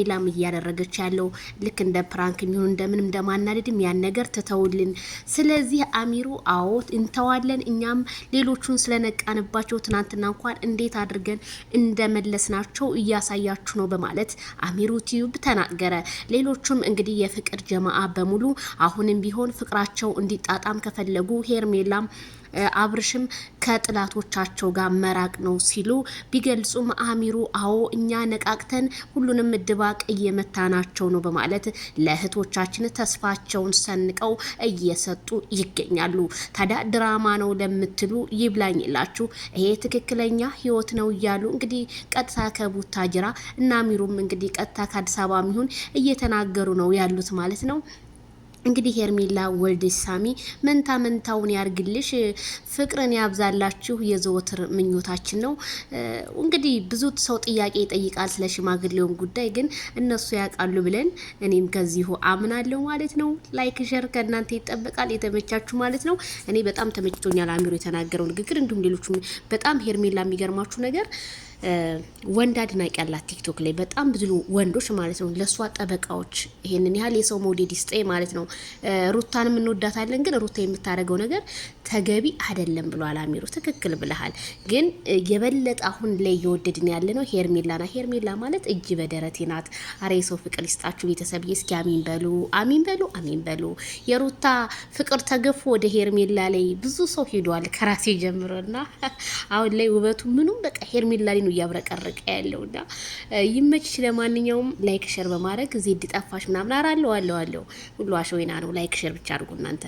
ሌላም እያደረገች ያለው ልክ እንደ ፕራንክ የሚሆን እንደምንም እንደማናደድም ያን ነገር ትተውልን። ስለዚህ አሚሩ አዎ እንተዋለን፣ እኛም ሌሎቹን ስለነቃንባቸው ትናንትና እንኳን እንዴት አድርገን እንደመለስናቸው እያሳያችሁ ነው በማለት አሚሩ ቲዩብ ተናገረ። ሌሎቹም እንግዲህ የፍቅር ጀማአ በሙሉ አሁንም ቢሆን ፍቅራቸው እንዲጣጣም ከፈለጉ ሄርሜላም አብርሽም ከጥላቶቻቸው ጋር መራቅ ነው ሲሉ ቢገልጹም አሚሩ አዎ እኛ ነቃቅተን ሁሉንም ድባቅ እየመታናቸው ነው በማለት ለእህቶቻችን ተስፋቸውን ሰንቀው እየሰጡ ይገኛሉ። ታዲያ ድራማ ነው ለምትሉ ይብላኝላችሁ፣ ይሄ ትክክለኛ ህይወት ነው እያሉ እንግዲህ ቀጥታ ከቡታጅራ እና አሚሩም እንግዲህ ቀጥታ ከአዲስ አበባ ሚሆን እየተናገሩ ነው ያሉት ማለት ነው። እንግዲህ ሄርሜላ ወልደ ሳሚ መንታ መንታውን ያርግልሽ፣ ፍቅርን ያብዛላችሁ የዘወትር ምኞታችን ነው። እንግዲህ ብዙ ሰው ጥያቄ ይጠይቃል ስለ ሽማግሌውን ጉዳይ፣ ግን እነሱ ያውቃሉ ብለን እኔም ከዚሁ አምናለሁ ማለት ነው። ላይክ ሸር ከእናንተ ይጠበቃል። የተመቻችሁ ማለት ነው። እኔ በጣም ተመችቶኛል አሚሮ የተናገረው ንግግር፣ እንዲሁም ሌሎቹም በጣም ሄርሜላ የሚገርማችሁ ነገር ወንድ አድናቂ ያላት ቲክቶክ ላይ በጣም ብዙ ወንዶች ማለት ነው ለሷ ጠበቃዎች ይሄንን ያህል የሰው ሞዴል ይስጠ ማለት ነው። ሩታንም እንወዳታለን፣ ግን ሩታ የምታደርገው ነገር ተገቢ አይደለም ብሏል አሚሩ። ትክክል ብለሃል፣ ግን የበለጠ አሁን ላይ እየወደድን ያለ ነው ሄርሜላና ሄርሜላ ማለት እጅ በደረቴ ናት። አረ የሰው ፍቅር ይስጣችሁ ቤተሰብ፣ እስኪ አሚን በሉ፣ አሚን በሉ፣ አሚን በሉ። የሩታ ፍቅር ተገፎ ወደ ሄርሜላ ላይ ብዙ ሰው ሄዷል ከራሴ ጀምሮና አሁን ላይ ውበቱ ምኑም በቃ ሄርሜላ ላይ እያብረቀረቀ ያለውና ይመችሽ። ለማንኛውም ላይክ ሸር በማድረግ ዜድ ጠፋሽ ምናምን አራለው አለው ሁሉ አሸወይና ነው። ላይክ ሸር ብቻ አድርጉ እናንተ።